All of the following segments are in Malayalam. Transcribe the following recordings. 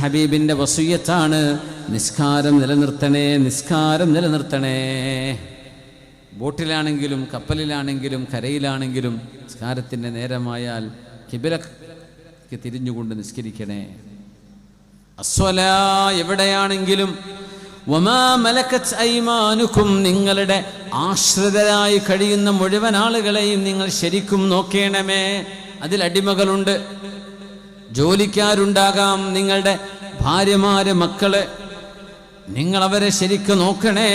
ഹബീബിന്റെ വസിയ്യത്താണ്, നിസ്കാരം നിലനിർത്തണേ, നിസ്കാരം നിലനിർത്തണേ. ബോട്ടിലാണെങ്കിലും കപ്പലിലാണെങ്കിലും കരയിലാണെങ്കിലും നിസ്കാരത്തിൻ്റെ നേരമായാൽ ഖിബലക്ക് തിരിഞ്ഞുകൊണ്ട് നിസ്കരിക്കണേ. അസ്വലാ എവിടെയാണെങ്കിലും വമാ മലക്കത്ത് ഐമാനുക്കും, നിങ്ങളുടെ ആശ്രിതരായി കഴിയുന്ന മുഴുവൻ ആളുകളെയും നിങ്ങൾ ശരിക്കും നോക്കേണമേ. അതിൽ അടിമകളുണ്ട്, ജോലിക്കാരുണ്ടാകാം, നിങ്ങളുടെ ഭാര്യമാര്, മക്കള്. നിങ്ങൾ അവരെ ശരിക്കും നോക്കണേ,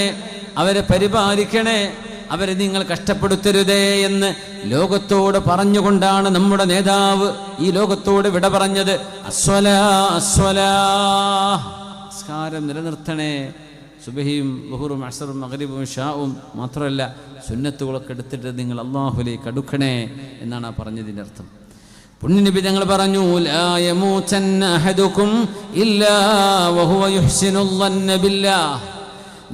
അവരെ പരിപാലിക്കണേ, അവരെ നിങ്ങൾ കഷ്ടപ്പെടുത്തരുതേ എന്ന് ലോകത്തോട് പറഞ്ഞുകൊണ്ടാണ് നമ്മുടെ നേതാവ് ഈ ലോകത്തോട് വിട പറഞ്ഞത്. അസ്വലാ അസ്വലാ, നിസ്കാരം നിലനിർത്തണേ. സുബഹിയും ളുഹറും അസ്റും മഗ്രിബും ഇശാഉം മാത്രമല്ല, സുന്നത്തുകളൊക്കെ എടുത്തിട്ട് നിങ്ങൾ അല്ലാഹുവിലേക്ക് അടുക്കണേ എന്നാണ് ആ പറഞ്ഞതിൻ്റെ അർത്ഥം. പുണ്യനബി തങ്ങൾ പറഞ്ഞു, ലാ യമൂതന്ന അഹദുകും ഇല്ലാ വഹുവ യുഹ്സിനുൽ ളന്ന ബില്ലാഹ്.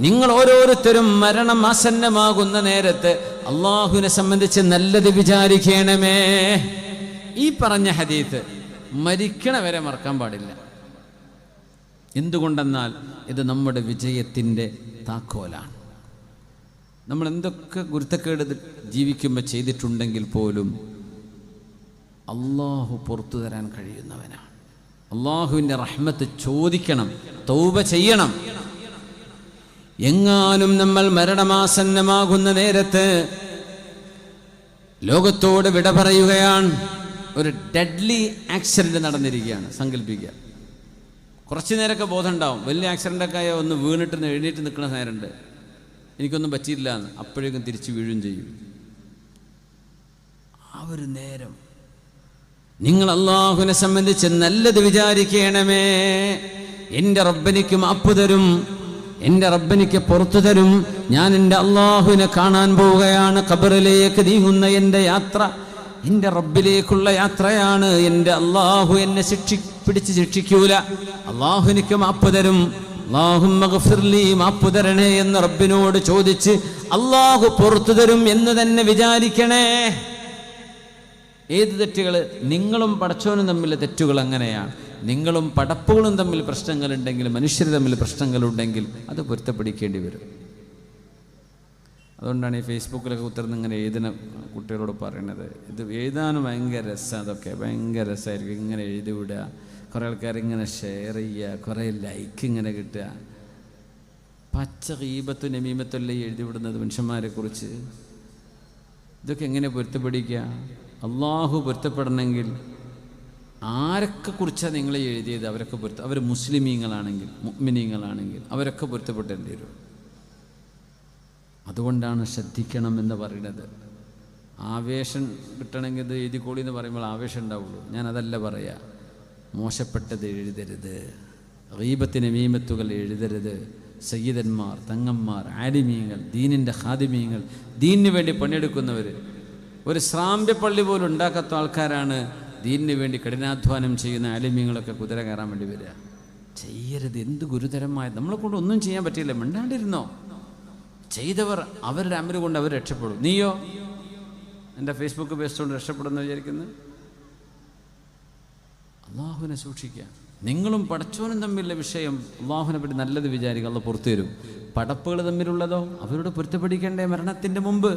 നിങ്ങൾ ഓരോരുത്തരും മരണം ആസന്നമാകുന്ന നേരത്ത് അള്ളാഹുവിനെ സംബന്ധിച്ച് നല്ലത് വിചാരിക്കണമേ. ഈ പറഞ്ഞ ഹദീത്ത് മരിക്കണ വരെ മറക്കാൻ പാടില്ല. എന്തുകൊണ്ടെന്നാൽ ഇത് നമ്മുടെ വിജയത്തിൻ്റെ താക്കോലാണ്. നമ്മൾ എന്തൊക്കെ ഗുരുത്തക്കേട് ജീവിക്കുമ്പോൾ ചെയ്തിട്ടുണ്ടെങ്കിൽ പോലും അള്ളാഹു പുറത്തു തരാൻ കഴിയുന്നവനാണ്. അള്ളാഹുവിൻ്റെ റഹ്മത്ത് ചോദിക്കണം, തൗബ ചെയ്യണം. എങ്ങാനും നമ്മൾ മരണമാസന്നമാകുന്ന നേരത്ത് ലോകത്തോട് വിട പറയുകയാണ്, ഒരു ഡെഡ്ലി ആക്സിഡന്റ് നടന്നിരിക്കുകയാണ്. സങ്കല്പിക്കുക, കുറച്ചു നേരമൊക്കെ ബോധം ഉണ്ടാവും. വലിയ ആക്സിഡൻ്റൊക്കെ ആയ ഒന്ന് വീണിട്ട് എഴുന്നേറ്റ് നിൽക്കുന്ന നേരമുണ്ട്, എനിക്കൊന്നും പറ്റിയില്ല എന്ന്, അപ്പോഴേക്കും തിരിച്ച് വീഴും ചെയ്യും. ആ ഒരു നേരം നിങ്ങൾ അള്ളാഹുവിനെ സംബന്ധിച്ച് നല്ലത് വിചാരിക്കണമേ. എൻ്റെ റബ്ബെനിക്ക് മാപ്പ് തരും, എൻ്റെ റബ്ബെനിക്ക് പുറത്തു തരും. ഞാൻ എൻ്റെ അള്ളാഹുവിനെ കാണാൻ പോവുകയാണ്. ഖബറിലേക്ക് നീങ്ങുന്ന എൻ്റെ യാത്ര എൻ്റെ റബ്ബിലേക്കുള്ള യാത്രയാണ്. എൻ്റെ അള്ളാഹു എന്നെ പിടിച്ച് ശിക്ഷിക്കൂല. അള്ളാഹു എനിക്ക് മാപ്പ് തരും. അല്ലാഹുമ്മ ഗ്ഫിർലി, മാപ്പ് തരണേ എന്ന് റബ്ബിനോട് ചോദിച്ച് അള്ളാഹു പുറത്തു തരും എന്ന് തന്നെ വിചാരിക്കണേ. ഏത് തെറ്റുകൾ? നിങ്ങളും പടച്ചോനും തമ്മിലെ തെറ്റുകൾ അങ്ങനെയാണ്. നിങ്ങളും പടപ്പുകളും തമ്മിൽ പ്രശ്നങ്ങളുണ്ടെങ്കിൽ, മനുഷ്യർ തമ്മിൽ പ്രശ്നങ്ങളുണ്ടെങ്കിൽ അത് പൊരുത്തപ്പെടിക്കേണ്ടി വരും. അതുകൊണ്ടാണ് ഈ ഫേസ്ബുക്കിലൊക്കെ ഉത്തർന്ന് ഇങ്ങനെ എഴുതുന്ന കുട്ടികളോട് പറയണത്, ഇത് എഴുതാനും ഭയങ്കര രസമാണ്, അതൊക്കെ ഭയങ്കര രസമായിരിക്കും. ഇങ്ങനെ എഴുതി വിടുക, കുറേ ആൾക്കാർ ഇങ്ങനെ ഷെയർ ചെയ്യുക, കുറേ ലൈക്ക് ഇങ്ങനെ കിട്ടുക. പച്ച ഗീബത്തും നമീമത്തും എഴുതി വിടുന്നത് മനുഷ്യന്മാരെ കുറിച്ച്. ഇതൊക്കെ എങ്ങനെ പൊരുത്തപ്പെടിക്കുക? അള്ളാഹു പൊരുത്തപ്പെടണമെങ്കിൽ ആരൊക്കെ കുറിച്ചാണ് നിങ്ങൾ എഴുതിയത് അവരൊക്കെ അവർ മുസ്ലിമീങ്ങളാണെങ്കിൽ, മുഅ്മിനീങ്ങളാണെങ്കിൽ അവരൊക്കെ പൊരുത്തപ്പെട്ടേണ്ടി വരും. അതുകൊണ്ടാണ് ശ്രദ്ധിക്കണം എന്ന് പറയുന്നത്. ആവേശം കിട്ടണമെങ്കിൽ ഇത് എഴുതിക്കോളി എന്ന് പറയുമ്പോൾ ആവേശം ഉണ്ടാവുള്ളൂ. ഞാനതല്ല പറയാ. മോശപ്പെട്ടത് എഴുതരുത്, ഗീബത്തിന് മീമത്തുകൾ എഴുതരുത്. സയ്യിദന്മാർ, തങ്ങന്മാർ, ആലിമീങ്ങൾ, ദീനിൻ്റെ ഖാദിമീങ്ങൾ, ദീനിന് വേണ്ടി പണിയെടുക്കുന്നവർ, ഒരു ശ്രാമ്യപ്പള്ളി പോലും ഉണ്ടാക്കാത്ത ആൾക്കാരാണ് ദീനിന് വേണ്ടി കഠിനാധ്വാനം ചെയ്യുന്ന ആലിമീങ്ങളൊക്കെ കുതിര കയറാൻ വേണ്ടി വരിക. ചെയ്യരുത്. എന്ത് ഗുരുതരമായ, നമ്മളെ കൊണ്ട് ഒന്നും ചെയ്യാൻ പറ്റില്ല, മിണ്ടാണ്ടിരുന്നോ. ചെയ്തവർ അവരുടെ അമല് കൊണ്ട് അവർ രക്ഷപ്പെടും. നീയോ എൻ്റെ ഫേസ്ബുക്ക് പേജ് കൊണ്ട് രക്ഷപ്പെടുമെന്ന് വിചാരിക്കുന്നത്? അള്ളാഹുവിനെ സൂക്ഷിക്കുക. നിങ്ങളും പടച്ചോനും തമ്മിലുള്ള വിഷയം അള്ളാഹുവിനെ പറ്റി നല്ലത് വിചാരിക്കുക, അള്ളാഹ് പുറത്തു തരും. പടപ്പുകൾ തമ്മിലുള്ളതോ അവരോട് പൊരുത്തപ്പെടിക്കേണ്ടേ മരണത്തിൻ്റെ മുമ്പ്.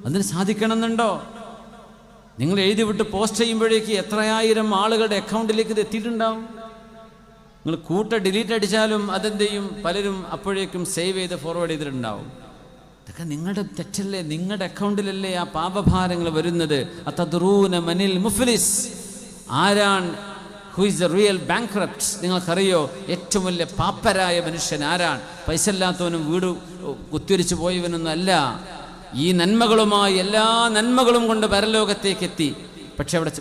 അതിന് സാധിക്കണമെന്നുണ്ടോ? നിങ്ങൾ എഴുതി വിട്ട് പോസ്റ്റ് ചെയ്യുമ്പോഴേക്ക് എത്രയായിരം ആളുകളുടെ അക്കൗണ്ടിലേക്ക് ഇത് എത്തിയിട്ടുണ്ടാവും. നിങ്ങൾ ഡിലീറ്റ് അടിച്ചാലും അതെന്ത് ചെയ്യും? പലരും അപ്പോഴേക്കും സേവ് ചെയ്ത് ഫോർവേഡ് ചെയ്തിട്ടുണ്ടാവും. ഇതൊക്കെ നിങ്ങളുടെ തെറ്റല്ലേ? നിങ്ങളുടെ അക്കൗണ്ടിലല്ലേ ആ പാപഭാരങ്ങൾ വരുന്നത്. അതദ്റൂന മനിൽ മുഫ്ലിസ്, ആരാണ്? Who is the real bankrupt? നിങ്ങൾക്കറിയോ ഏറ്റവും വലിയ പാപ്പരായ മനുഷ്യൻ ആരാണ്? പൈസ ഇല്ലാത്തവനും വീട് കുത്തിരിച്ചു പോയവനൊന്നും അല്ല. ഈ നന്മകളുമായി എല്ലാ നന്മകളും കൊണ്ട് പരലോകത്തേക്ക് എത്തി. പക്ഷെ അവിടെ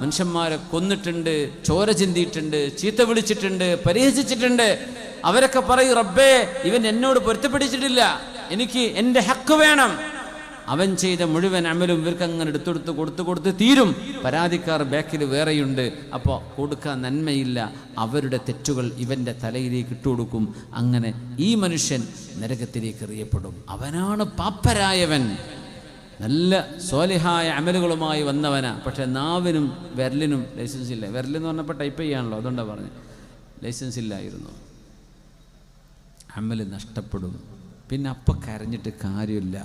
മനുഷ്യന്മാരെ കൊന്നിട്ടുണ്ട്, ചോര ചിന്തിയിട്ടുണ്ട്, ചീത്ത വിളിച്ചിട്ടുണ്ട്, പരിഹസിച്ചിട്ടുണ്ട്. അവരൊക്കെ പറയും, റബ്ബേ ഇവൻ എന്നോട് പൊരുത്തപ്പെടിച്ചിട്ടില്ല, എനിക്ക് എൻ്റെ ഹക്ക് വേണം. അവൻ ചെയ്ത മുഴുവൻ അമലും ഇവർക്ക് അങ്ങനെ കൊടുത്ത് തീരും. പരാതിക്കാർ ബാക്കിൽ വേറെയുണ്ട്. അപ്പോൾ കൊടുക്കാൻ നന്മയില്ല. അവരുടെ തെറ്റുകൾ ഇവൻ്റെ തലയിലേക്ക് ഇട്ടുകൊടുക്കും. അങ്ങനെ ഈ മനുഷ്യൻ നരകത്തിലേക്ക് എറിയപ്പെടും. അവനാണ് പാപ്പരായവൻ. നല്ല സ്വാലിഹായ അമലുകളുമായി വന്നവനാ. പക്ഷെ നാവിനും വിരലിനും ലൈസൻസ് ഇല്ല. വിരലെന്ന് പറഞ്ഞപ്പോൾ ടൈപ്പ് ചെയ്യാണല്ലോ, അതുകൊണ്ടാണ് പറഞ്ഞത്. ലൈസൻസ് ഇല്ലായിരുന്നു. അമൽ നഷ്ടപ്പെടും. പിന്നെ അപ്പം കരഞ്ഞിട്ട് കാര്യമില്ല.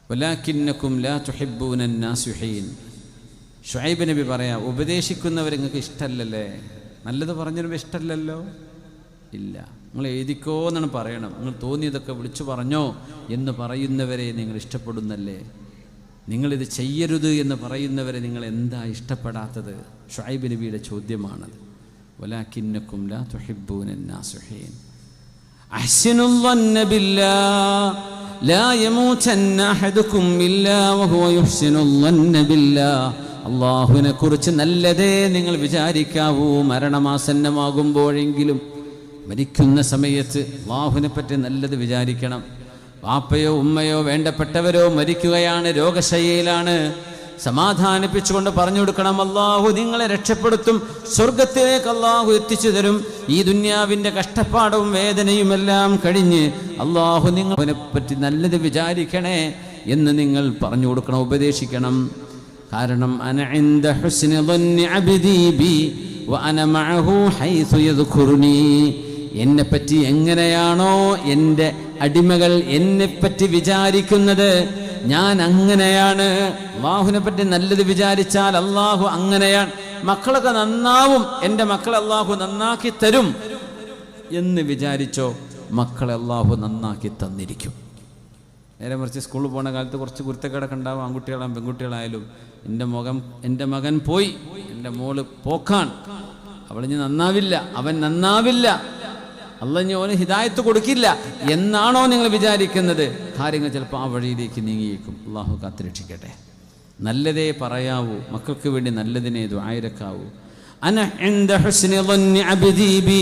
വലാകിന്നകും ലാ തുഹിബ്ബൂന നാസിഹീൻ. ശുഐബ് നബി പറയാ, ഉപദേശിക്കുന്നവർ നിങ്ങൾക്ക് ഇഷ്ടമല്ലല്ലേ? നല്ലത് പറഞ്ഞൊരു ഇഷ്ടമല്ലല്ലോ. ഇല്ല, നിങ്ങൾ എഴുതിക്കോ എന്നാണ് പറയണം. നിങ്ങൾ തോന്നിയതൊക്കെ വിളിച്ചു പറഞ്ഞോ എന്ന് പറയുന്നവരെ നിങ്ങൾ ഇഷ്ടപ്പെടുന്നല്ലേ? നിങ്ങളിത് ചെയ്യരുത് എന്ന് പറയുന്നവരെ നിങ്ങൾ എന്താ ഇഷ്ടപ്പെടാത്തത്? ശുഐബ് നബിയുടെ ചോദ്യമാണത്. വലാകിന്നകും ലാ തുഹിബ്ബൂന നാസിഹീൻ. അഹ്സിനുൽ ളന്ന ബില്ലാഹ് ലാ യമൂതന്ന അഹദുകും ഇല്ലാ വഹുവ യുഹ്സിനുൽ ളന്ന ബില്ലാഹ്. അല്ലാഹുവിനെ കുറിച്ച് നല്ലതേ നിങ്ങൾ വിചാരിക്കാവൂ. മരണമാസന്നമാകുമ്പോഴെങ്കിലും, മരിക്കുന്ന സമയത്ത് അല്ലാഹുവിനെ പറ്റി നല്ലത് വിചാരിക്കണം. വാപ്പയോ ഉമ്മയോ വേണ്ടപ്പെട്ടവരോ മരിക്കുകയാണ്, രോഗശയ്യയിലാണ്, സമാധാനിപ്പിച്ചുകൊണ്ട് പറഞ്ഞു കൊടുക്കണം, അല്ലാഹു നിങ്ങളെ രക്ഷപ്പെടുത്തും, സ്വർഗത്തിലേക്ക് അല്ലാഹു എത്തിച്ചു തരും. ഈ ദുന്യാവിൻ്റെ കഷ്ടപ്പാടും വേദനയും എല്ലാം കഴിഞ്ഞ് അല്ലാഹു നിങ്ങളെ പറ്റി നല്ലത് വിചാരിക്കണേ എന്ന് നിങ്ങൾ പറഞ്ഞു കൊടുക്കണം, ഉപദേശിക്കണം. കാരണം അന ഇൻദ ഹുസ്നി ളന്നി അബ്ദി ബി വ അന മഅഹു ഹൈസു യദ്കുറുനി. എന്നെപ്പറ്റി എങ്ങനെയാണോ എൻ്റെ അടിമകൾ എന്നെപ്പറ്റി വിചാരിക്കുന്നത്, ഞാൻ അങ്ങനെയാണ്. അല്ലാഹുവിനെ പറ്റി നല്ലത് വിചാരിച്ചാൽ അല്ലാഹു അങ്ങനെയാണ്. മക്കളൊക്കെ നന്നാവും, എൻ്റെ മക്കളെ അല്ലാഹു നന്നാക്കി തരും എന്ന് വിചാരിച്ചോ, മക്കളെ അല്ലാഹു നന്നാക്കി തന്നിരിക്കും. നേരെ മറിച്ച് സ്കൂളിൽ പോകുന്ന കാലത്ത് കുറച്ച് കുരുത്തക്കേടൊക്കെ ഉണ്ടാവും, ആൺകുട്ടികളായും പെൺകുട്ടികളായാലും. എൻ്റെ മകൻ പോയി, എൻ്റെ മോള് പോക്കാൻ, അവളിഞ്ഞ് നന്നാവില്ല, അവൻ നന്നാവില്ല, അല്ലാഹു ഇനി അവന് ഹിദായത്ത് കൊടുക്കില്ല എന്നാണോ നിങ്ങൾ വിചാരിക്കുന്നത്, കാര്യങ്ങൾ ചിലപ്പോൾ ആ വഴിയിലേക്ക് നീങ്ങിയേക്കും. അല്ലാഹു കാത്തുരക്ഷിക്കട്ടെ. നല്ലതേ പറയാവൂ, മക്കൾക്ക് വേണ്ടി നല്ലതിനെ ദുആയിരക്കാവൂ. അന ഇൻദ ഹുസ്നി ളന്നി അബ്ദി ബി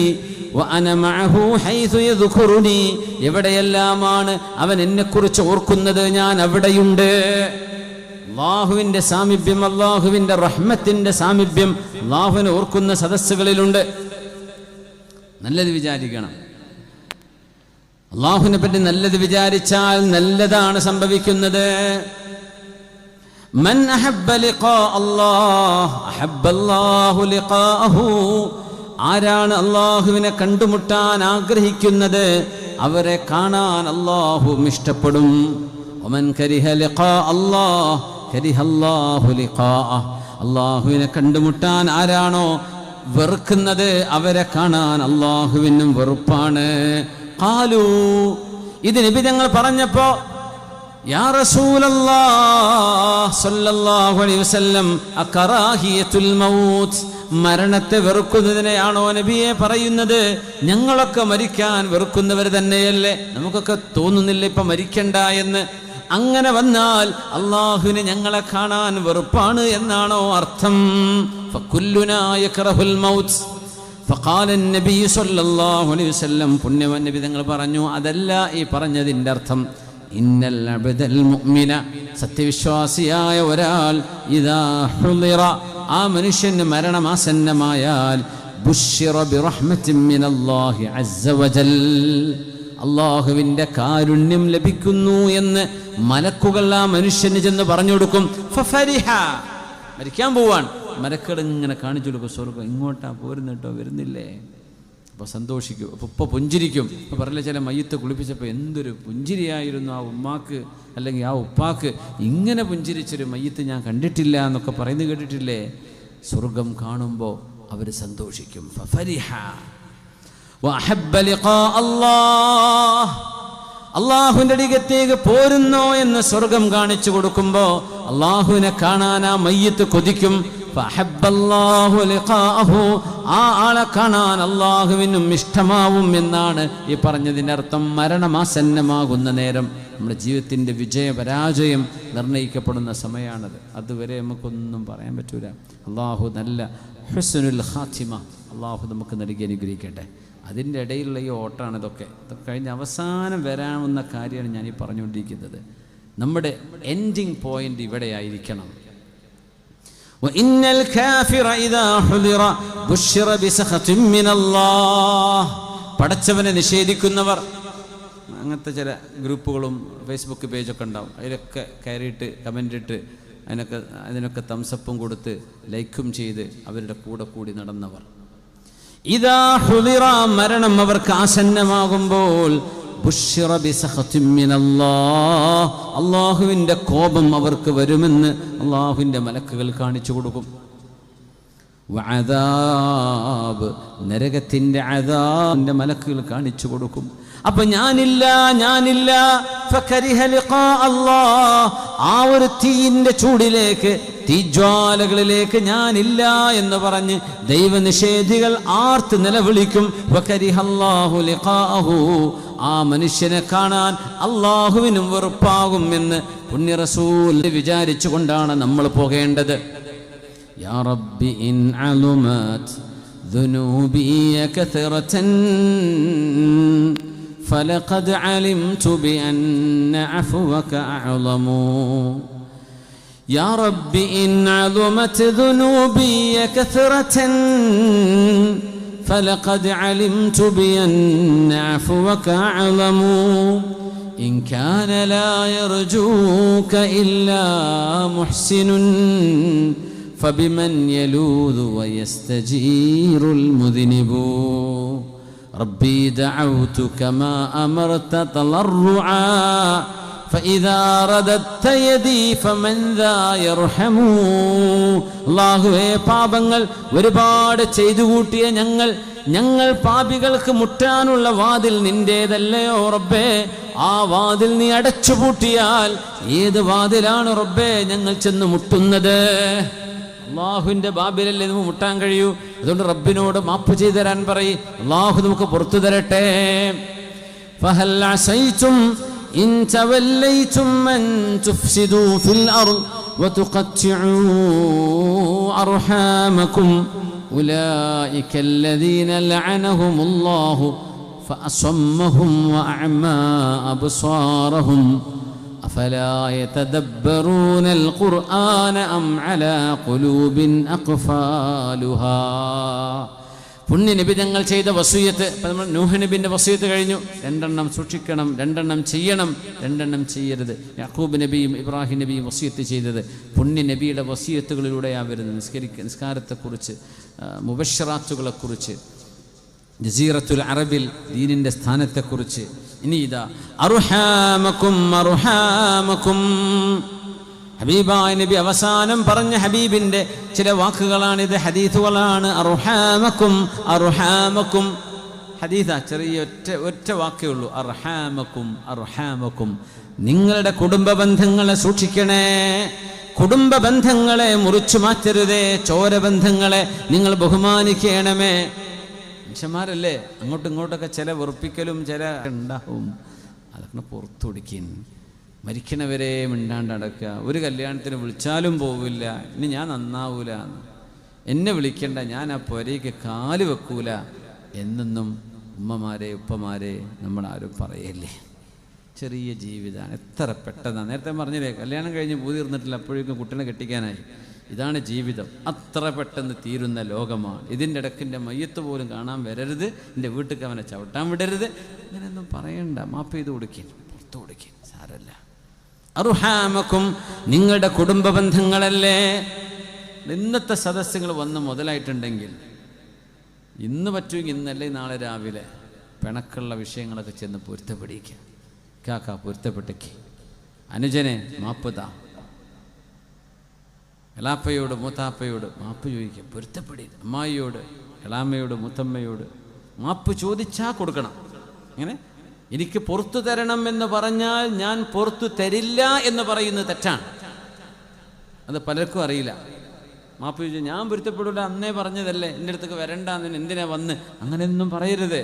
വ അന മഅഹു ഹൈസു യദ്കുറുനി. എവിടെയെല്ലാമാണ് അവൻ എന്നെക്കുറിച്ച് ഓർക്കുന്നത്, ഞാൻ അവിടെയുണ്ട്. അല്ലാഹുവിൻ്റെ സാമീപ്യം, അല്ലാഹുവിൻ്റെ റഹ്മത്തിൻ്റെ സാമീപ്യം അല്ലാഹുവിനെ ഓർക്കുന്ന സദസ്സുകളിലുണ്ട്. നല്ലത് വിചാരിക്കണം. അല്ലാഹുവിനെ പറ്റി നല്ലത് വിചാരിച്ചാൽ നല്ലതാണ് സംഭവിക്കുന്നത്. മൻ അഹബ്ബ ലിഖാ അല്ലാഹ് അഹബ്ബ അല്ലാഹു ലിഖാഅഹു. ആരാണ് അല്ലാഹുവിനെ കണ്ടുമുട്ടാൻ ആഗ്രഹിക്കുന്നത്, അവരെ കാണാൻ അല്ലാഹു ഇഷ്ടപ്പെടും. വമൻ കരിഹ ലിഖാ അല്ലാഹ് കരിഹ അല്ലാഹു ലിഖാഅഹ്. അല്ലാഹുവിനെ കണ്ടുമുട്ടാൻ ആരാണോ വെറുക്കുന്നത്, അവരെ കാണാൻ അല്ലാഹുവിനും വെറുപ്പാണ്. ഖാലൂ, ഇത് നബി തങ്ങൾ പറഞ്ഞപ്പോ, യാ റസൂലല്ലാഹ് സ്വല്ലല്ലാഹു അലൈഹി വസല്ലം അകറാഹിയത്തുൽ മൗത്ത്. മരണത്തെ വെറുക്കുന്നതിനെയാണോ നബിയെ പറയുന്നത്? ഞങ്ങളൊക്കെ മരിക്കാൻ വെറുക്കുന്നവർ തന്നെയല്ലേ? നമുക്കൊക്കെ തോന്നുന്നില്ല ഇപ്പൊ മരിക്കണ്ട എന്ന്. അങ്ങനെ വന്നാൽ അല്ലാഹുവിനെ ഞങ്ങളെ കാണാൻ വെറുപ്പാണ് എന്നാണോ അർത്ഥം? ഫകുല്ലുനാ യക്റഹുൽ മൗത്ത് ഫഖാല നബി സ്വല്ലല്ലാഹു അലൈഹി വസല്ലം. പുണ്യവൻ നബി തങ്ങൾ പറഞ്ഞു, അതല്ല ഈ പറഞ്ഞതിൻ്റെ അർത്ഥം. ഇന്നൽ അബ്ദൽ മുഅ്മിന, സത്യവിശ്വാസിയായ ഒരാൾ, ഇദാ ഹുളിറ, ആ മനുഷ്യന് മരണമാസന്നമായാൽ, ബുശ്ശിറ ബിറഹ്മത്തിൻ മിനല്ലാഹി അസ്സ വജൽ, അല്ലാഹുവിൻ്റെ കാരുണ്യം ലഭിക്കുന്നു എന്ന് മലക്കുകൾ ആ മനുഷ്യന് ചെന്ന് പറഞ്ഞു കൊടുക്കും. ഫഫരിഹ, മരിക്കാൻ പോവാൻ, മലക്കുകൾ ഇങ്ങനെ കാണിച്ചു കൊടുക്കും, സ്വർഗം ഇങ്ങോട്ടാ പോരുന്നിട്ടോ, വരുന്നില്ലേ? അപ്പോൾ സന്തോഷിക്കും. അപ്പോൾ ഇപ്പോൾ പുഞ്ചിരിക്കും. ഇപ്പോൾ പറയില്ല, ചില മയ്യത്ത് കുളിപ്പിച്ചപ്പോൾ എന്തൊരു പുഞ്ചിരിയായിരുന്നു ആ ഉമ്മാക്ക് അല്ലെങ്കിൽ ആ ഉപ്പാക്ക്. ഇങ്ങനെ പുഞ്ചിരിച്ചൊരു മയ്യത്ത് ഞാൻ കണ്ടിട്ടില്ല എന്നൊക്കെ പറയുന്നത് കേട്ടിട്ടില്ലേ? സ്വർഗം കാണുമ്പോൾ അവർ സന്തോഷിക്കും. ഫഫരിഹ വഅഹബ്ബ ലിഖാ അല്ലാഹ്, അല്ലാഹുവിൻ്റെ അടുക്കലേക്ക് പോരുന്നോ എന്ന് സ്വർഗം കാണിച്ചു കൊടുക്കുമ്പോൾ അല്ലാഹുവിനെ കാണാൻ ആ മയ്യത്ത് കൊതിക്കും. ഫഅഹബ്ബല്ലാഹു ലിഖാഅഹു, ആ ആളെ കാണാൻ അല്ലാഹുവിനും ഇഷ്ടമാവും എന്നാണ് ഈ പറഞ്ഞതിൻ്റെ അർത്ഥം. മരണമാസന്നമാകുന്ന നേരം നമ്മുടെ ജീവിതത്തിൻ്റെ വിജയപരാജയം നിർണ്ണയിക്കപ്പെടുന്ന സമയമാണത്. അതുവരെ നമുക്കൊന്നും പറയാൻ പറ്റൂല. അല്ലാഹു നല്ല ഹുസ്നുൽ ഖാത്തിമ അല്ലാഹു നമുക്ക് നൽകി അനുഗ്രഹിക്കട്ടെ. അതിൻ്റെ ഇടയിലുള്ള ഈ ഓട്ടാണ് ഇതൊക്കെ കഴിഞ്ഞ് അവസാനം വരാവുന്ന കാര്യമാണ് ഞാനീ പറഞ്ഞുകൊണ്ടിരിക്കുന്നത്. നമ്മുടെ എൻഡിങ് പോയിന്റ് ഇവിടെ ആയിരിക്കണം. വഇന്നൽ കാഫിറ ഇദാ ഹുദിറ ബുശ്ശിറ ബിസഖത്തിൻ മിനല്ലാഹ്. പടച്ചവനെ നിഷേധിക്കുന്നവർ, അങ്ങനത്തെ ചില ഗ്രൂപ്പുകളും ഫേസ്ബുക്ക് പേജൊക്കെ ഉണ്ടാവും. അതിലൊക്കെ കയറിയിട്ട് കമൻ്റ് ഇട്ട് അതിനൊക്കെ തംസപ്പും കൊടുത്ത് ലൈക്കും ചെയ്ത് അവരുടെ കൂടെ കൂടി നടന്നവർ. ഇദാ ഹുദിറ, മരണം അവർക്ക് ആസന്നമാകുമ്പോൾ, ബുശ്ശിറ ബിസഖത്തിൻ മിനല്ലാഹ്, അല്ലാഹുവിൻ്റെ കോപം അവർക്ക് വരുമെന്ന് അല്ലാഹുവിൻ്റെ മലക്കുകൾ കാണിച്ചു കൊടുക്കും. വഅദാബ്, നരകത്തിൻ്റെ അദാബിൻ്റെ മലക്കുകൾ കാണിച്ചു കൊടുക്കും. അപ്പൊ ഞാനില്ല ഫകരിഹ ലിഖാ അല്ലാഹ്, ആ ഒരു തീയിൻ്റെ ചൂടിലേക്ക്, തീജ്വാലകളിലേക്ക് ഞാനില്ല എന്ന് പറഞ്ഞ് ദൈവനിഷേധികൾ ആർത്ത് നിലവിളിക്കും. വകരിഹല്ലാഹു ലിഖാഅഹു, ആ മനുഷ്യനെ കാണാൻ അല്ലാഹുവിനും വെറുപ്പാകും എന്ന് പുണ്യ റസൂൽ വിചാരിച്ചുകൊണ്ടാണ് നമ്മൾ പോകേണ്ടത്. യാ റബ്ബി ഇൻ അലുമത് ദുനൂബി കസറതൻ ഫലഖദ് അലിംതു ബിഅന്ന അഫ്വക അഅളമു. യാ റബ്ബി ഇൻ അലുമത് ദുനൂബി കസറതൻ ഫലഖദ് അലിംതു ബിഅന്ന അഫ്വക അഅളമു. ഇൻ കാന ലാ യർജൂക ഇല്ലാ മുഹ്സിനുൻ فبمن يلوذ ويستجير المذنب. ربي دعوتك ما أمرت تضرعا فإذا رددت يدي فمن ذا يرحم. അല്ലാഹുവേ, പാപങ്ങൾ ഒരുപാട് ചെയ്തു കൂട്ടിയ ഞങ്ങൾ പാപികൾക്ക് മുട്ടാനുള്ള വാതിൽ നിന്റേതല്ലയോ റബ്ബേ? ആ വാതിൽ നീ അടച്ചുപൂട്ടിയാൽ ഏത് വാതിലാണ് റബ്ബേ ഞങ്ങൾ ചെന്ന് മുട്ടുന്നത്? അള്ളാഹുവിൻ്റെ ബാബിലല്ലേ നമുക്ക് മുട്ടാൻ കഴിയൂ. അതുകൊണ്ട് റബ്ബിനോട് മാപ്പ് ചെയ്തു തരാൻ പറയും. അള്ളാഹു നമുക്ക് പുറത്തു തരട്ടെ. ഫഹൽ അസൈതും ഇൻ തവല്ലൈതും അൻ തുഫ്സിദൂ ഫിൽ അർദ് വതുഖത്തിഉ അർഹാമകും ഉലൈക الذين ലഅനഹും അല്ലാഹു ഫഅസമ്മഹും വഅഅമാ അബ്സാറഹും أفلا يتدبرون القرآن أم على قلوب أقفالها. പുണ്യ നബി തങ്ങൾ ചെയ്ത വസിയത്ത്, നമ്മൾ നൂഹ് നബിൻ്റെ വസിയത്ത് കഴിഞ്ഞു. 2 സൂക്ഷിക്കണം, 2 ചെയ്യണം, 2 ചെയ്യരുത്. യാക്കൂബ് നബിയും ഇബ്രാഹിം നബിയും വസിയത്ത് ചെയ്തത് പുണ്യ നബിയുടെ വസിയത്തുകളിലൂടെയാണ് വരുന്നത്. നിസ്കാരത്തെക്കുറിച്ച്, മുബശ്ശറാത്തുകളെക്കുറിച്ച്, ജസീറത്തുൽ അറബിൽ ദീനിൻ്റെ സ്ഥാനത്തെക്കുറിച്ച്. ഇനി ഇതാ അർഹാമകും അർഹാമകും, ഹബീബായ നബി അവസാനം പറഞ്ഞ ഹബീബിൻ്റെ ചില വാക്കുകളാണിത്, ഹദീസുകളാണ്. അർഹാമകും അർഹാമകും, ഹദീസ ചെറിയ ഒറ്റ വാക്കേ ഉള്ളൂ. അർഹാമകും അർഹാമകും, നിങ്ങളുടെ കുടുംബ ബന്ധങ്ങളെ സൂക്ഷിക്കണേ, കുടുംബ ബന്ധങ്ങളെ മുറിച്ചു മാറ്റരുതേ, ചോരബന്ധങ്ങളെ നിങ്ങൾ ബഹുമാനിക്കണമേ. മനുഷ്യന്മാരല്ലേ, അങ്ങോട്ടും ഇങ്ങോട്ടൊക്കെ ചില വെറുപ്പിക്കലും ചില ഉണ്ടാവും. അതൊക്കെ പുറത്തുടിക്കും. മരിക്കണവരെ മിണ്ടാണ്ട് അടക്കുക. ഒരു കല്യാണത്തിന് വിളിച്ചാലും പോവില്ല, ഇനി ഞാൻ നന്നാവൂല, എന്നെ വിളിക്കണ്ട, ഞാൻ ആ പുരയ്ക്ക് കാല് വെക്കൂല എന്നൊന്നും ഉമ്മമാരെ ഉപ്പമാരെ നമ്മളാരും പറയല്ലേ. ചെറിയ ജീവിതമാണ്, എത്ര പെട്ടെന്നാണ്. നേരത്തെ പറഞ്ഞില്ലേ, കല്യാണം കഴിഞ്ഞ് പൂതി തീർന്നിട്ടില്ല, അപ്പോഴേക്കും കുട്ടീനെ കെട്ടിക്കാനായി. ഇതാണ് ജീവിതം, അത്ര പെട്ടെന്ന് തീരുന്ന ലോകമാണ്. ഇതിൻ്റെ ഇടയ്ക്ക് എൻ്റെ മയ്യത്ത് പോലും കാണാൻ വരരുത്, എൻ്റെ വീട്ടിൽ അവനെ ചവിട്ടാൻ വിടരുത്, അങ്ങനെയൊന്നും പറയണ്ട. മാപ്പ് ചെയ്ത് കൊടുക്കും, പുറത്തു കൊടുക്കും, സാരല്ല. അർഹാമക്കും, നിങ്ങളുടെ കുടുംബ ബന്ധങ്ങളല്ലേ. ഇന്നത്തെ സദസ്സുകൾ വന്ന് മുതലായിട്ടുണ്ടെങ്കിൽ ഇന്ന് പറ്റുമെങ്കിൽ ഇന്നല്ലേ നാളെ രാവിലെ പിണക്കുള്ള വിഷയങ്ങളൊക്കെ ചെന്ന് പൊരുത്തപ്പെടിക്കുക. കാക്ക പൊരുത്തപ്പെട്ടേക്ക്, അനുജനെ മാപ്പ് താ, എളാപ്പയോട് മൂത്താപ്പയോട് മാപ്പ് ചോദിക്കുക, പൊരുത്തപ്പെടി. അമ്മായിയോട്, എളാമ്മയോട്, മൂത്തമ്മയോട് മാപ്പ് ചോദിച്ചാൽ കൊടുക്കണം. അങ്ങനെ എനിക്ക് പുറത്തു തരണം എന്ന് പറഞ്ഞാൽ ഞാൻ പുറത്തു തരില്ല എന്ന് പറയുന്നത് തെറ്റാണ്. അത് പലർക്കും അറിയില്ല. മാപ്പ് ചോദിച്ചാൽ ഞാൻ പൊരുത്തപ്പെടില്ല, അന്നേ പറഞ്ഞതല്ലേ, എൻ്റെ അടുത്തേക്ക് വരണ്ടെന്ന്, എന്തിനാ വന്ന്, അങ്ങനെയൊന്നും പറയരുത്.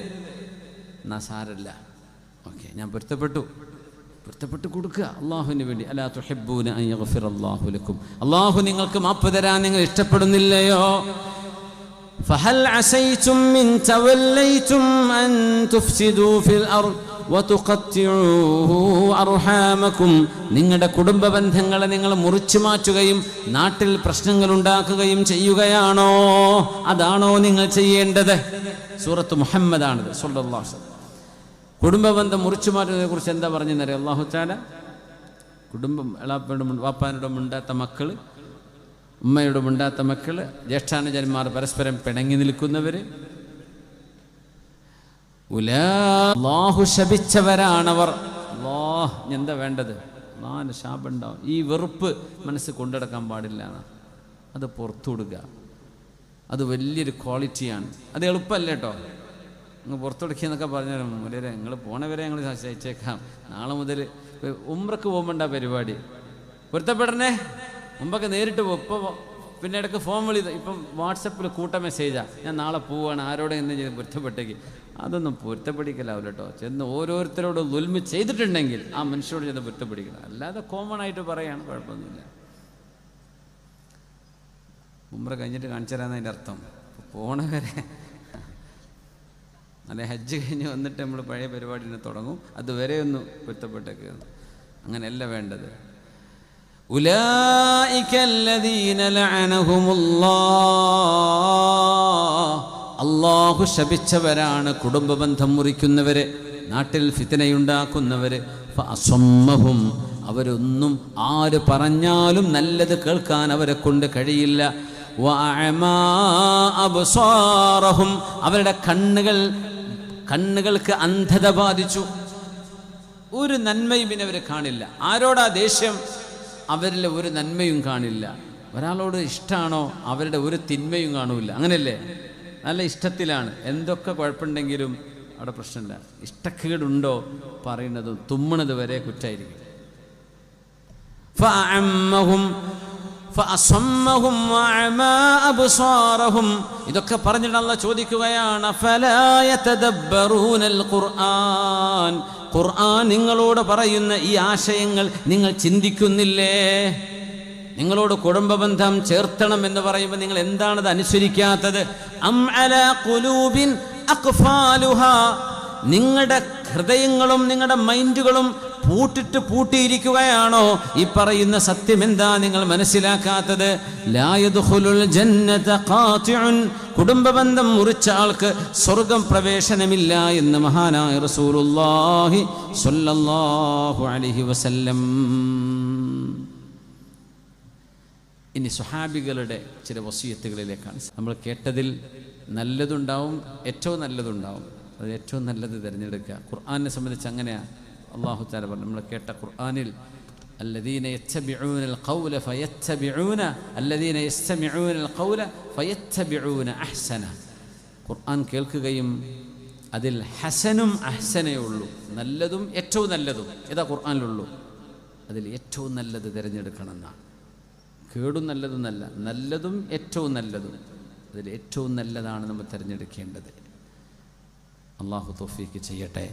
എന്നാ സാരല്ല, ഓക്കെ, ഞാൻ പൊരുത്തപ്പെട്ടു കൊടുക്കുക അള്ളാഹുവിന് വേണ്ടി. അലാ തുഹിബ്ബൂന അൻ യഗ്ഫിറല്ലാഹു ലക്കും, അള്ളാഹു നിങ്ങൾക്ക് മാപ്പ് തരാൻ നിങ്ങൾ ഇഷ്ടപ്പെടുന്നില്ലയോ? ഫഹൽ അസൈതും മിൻ തവല്ലൈതും അൻ തുഫ്സിദൂ ഫിൽ അർദ് വതുഖത്തിഉ അർഹാമകും, നിങ്ങളുടെ കുടുംബ ബന്ധങ്ങളെ നിങ്ങൾ മുറിച്ചു മാറ്റുകയും നാട്ടിൽ പ്രശ്നങ്ങൾ ഉണ്ടാക്കുകയും ചെയ്യുകയാണോ? അതാണോ നിങ്ങൾ ചെയ്യേണ്ടത്? സൂറത്ത് മുഹമ്മദാണിത്, സ്വല്ലല്ലാഹു അലൈഹി വസല്ലം. കുടുംബബന്ധം മുറിച്ചു മാറ്റുന്നതിനെ കുറിച്ച് എന്താ പറഞ്ഞെന്നറിയാം അല്ലാഹു തആല? കുടുംബം വാപ്പാനോട് മിണ്ടാത്ത മക്കൾ, ഉമ്മയോട് മിണ്ടാത്ത മക്കൾ, ജ്യേഷ്ഠാനുജന്മാർ പരസ്പരം പിണങ്ങി നിൽക്കുന്നവർ, അല്ലാഹു ശപിച്ചവരാണവർ. എന്താ വേണ്ടത്? അല്ലാഹുവിൻ്റെ ശാപമുണ്ടാവും. ഈ വെറുപ്പ് മനസ്സ് കൊണ്ടുനടക്കാൻ പാടില്ല. അത് പുറത്തു കൊടുക്കുക. അത് വലിയൊരു ക്വാളിറ്റിയാണ്. അത് എളുപ്പമല്ല കേട്ടോ. നിങ്ങൾ പുറത്തു കൊടുക്കുക പറഞ്ഞാലും മുരരെ നിങ്ങൾ പോണവരെ ഞങ്ങൾ സഹിച്ചേക്കാം. നാളെ മുതൽ ഉംറക്ക് പോകുമ്പോണ്ടാ പരിപാടി. പൊരുത്തപ്പെടണേ. മുമ്പൊക്കെ നേരിട്ട് പോകും. ഇപ്പോൾ പിന്നെ ഇടയ്ക്ക് ഫോൺ വിളി, ഇപ്പം വാട്സപ്പിൽ കൂട്ട മെസ്സേജാണ്, ഞാൻ നാളെ പോവുകയാണ്, ആരോടെ എന്ന് ചെയ്ത് പൊരുത്തപ്പെട്ടേക്ക്. അതൊന്നും പൊരുത്തപ്പെടിക്കലാവില്ല കേട്ടോ. ചെന്ന് ഓരോരുത്തരോട് ദുൽമ ചെയ്തിട്ടുണ്ടെങ്കിൽ ആ മനുഷ്യരോട് ചെന്ന് പൊരുത്തപ്പെടിക്കണം. അല്ലാതെ കോമൺ ആയിട്ട് പറയാണ്, കുഴപ്പമൊന്നുമില്ല. ഉംറ കഴിഞ്ഞിട്ട് കാണിച്ചു തരാമെന്ന് അതിൻ്റെ അർത്ഥം. പോണവരെ അല്ലെ ഹജ്ജ് കഴിഞ്ഞ് വന്നിട്ട് നമ്മൾ പഴയ പരിപാടിനെ തുടങ്ങും. അതുവരെ ഒന്ന് പൊരുത്തപ്പെട്ടേക്ക്. അങ്ങനെയല്ല വേണ്ടത്. ഉലൈക അല്ലദീന ലഅനഹുമുല്ലാഹ്, അല്ലാഹു ശപിച്ചവരാണ് കുടുംബബന്ധം മുറിക്കുന്നവര്, നാട്ടിൽ ഫിത്നയുണ്ടാക്കുന്നവര്. ഫഅസമ്മഹും, അവരൊന്നും ആര് പറഞ്ഞാലും നല്ലത് കേൾക്കാൻ അവരെ കൊണ്ട് കഴിയില്ല. വഅമാ അബ്സാറഹും, അവരുടെ കണ്ണുകൾക്ക് അന്ധത ബാധിച്ചു. ഒരു നന്മയും പിന്നെ അവർ കാണില്ല. ആരോടാ ദേഷ്യം? അവരിലെ ഒരു നന്മയും കാണില്ല. ഒരാളോട് ഇഷ്ടമാണോ അവരുടെ ഒരു തിന്മയും കാണൂല. അങ്ങനെയല്ലേ? നല്ല ഇഷ്ടത്തിലാണ്. എന്തൊക്കെ കുഴപ്പമുണ്ടെങ്കിലും അവിടെ പ്രശ്നമില്ല. ഇഷ്ടക്കേടുണ്ടോ പറയുന്നതും തുമ്മണത് വരെ കുറ്റായിരിക്കും. ഇതൊക്കെ പറഞ്ഞിട്ട് അല്ലാഹ് ചോദിക്കുകയാണ്, ഖുർആൻ നിങ്ങളോട് പറയുന്ന ഈ ആശയങ്ങൾ നിങ്ങൾ ചിന്തിക്കുന്നില്ലേ? നിങ്ങളോട് കുടുംബബന്ധം ചേർത്തണം എന്ന് പറയുമ്പോൾ നിങ്ങൾ എന്താണത് അനുസരിക്കാത്തത്? അം അലാ ഖുലൂബിൻ അഖ്ഫാലുഹാ, നിങ്ങളുടെ ഹൃദയങ്ങളും നിങ്ങളുടെ മൈൻഡുകളും പൂട്ടിയിരിക്കുകയാണോ? ഈ പറയുന്ന സത്യം എന്താ നിങ്ങൾ മനസ്സിലാക്കാത്തത്? ലാ യദ്ഖുലുൽ ജന്നത ഖാതിഉൻ, കുടുംബബന്ധം മുറിച്ച ആൾക്ക് സ്വർഗ്ഗം പ്രവേശനമില്ല എന്ന് മഹാനായ റസൂലുള്ളാഹി സ്വല്ലല്ലാഹു അലൈഹി വസല്ലം. ഇനി സ്വഹാബികളുടെ ചില വസിയത്തുകളിലേക്കാണ്. നമ്മൾ കേട്ടതിൽ നല്ലതുണ്ടാവും, ഏറ്റവും നല്ലതുണ്ടാവും. അത് ഏറ്റവും നല്ലത് തിരഞ്ഞെടുക്കുക. ഖുർആനെ സംബന്ധിച്ച് അങ്ങനെയാണ് അല്ലാഹു തആല പറഞ്ഞു. നമ്മൾ കേട്ട ഖുർആനിൽ الذين يتبعون القول فيتبعون الذين يستمعون القول فيتبعون احسنه. ഖുർആൻ കേൾക്കുകയും അതിൽ ഹസനും അഹ്സനേ ഉള്ളൂ, നല്ലതും ഏറ്റവും നല്ലതും ഏതാ ഖുർആനിലുള്ളൂ. അതിൽ ഏറ്റവും നല്ലത് തിരഞ്ഞെടുക്കണം എന്നാണ്. കേടും നല്ലതും നല്ല, നല്ലതും ഏറ്റവും നല്ലതും, അതിൽ ഏറ്റവും നല്ലതാണ് നമ്മൾ തിരഞ്ഞെടുക്കേണ്ടത്. അല്ലാഹു തൗഫീഖ് ചെയ്യട്ടെ.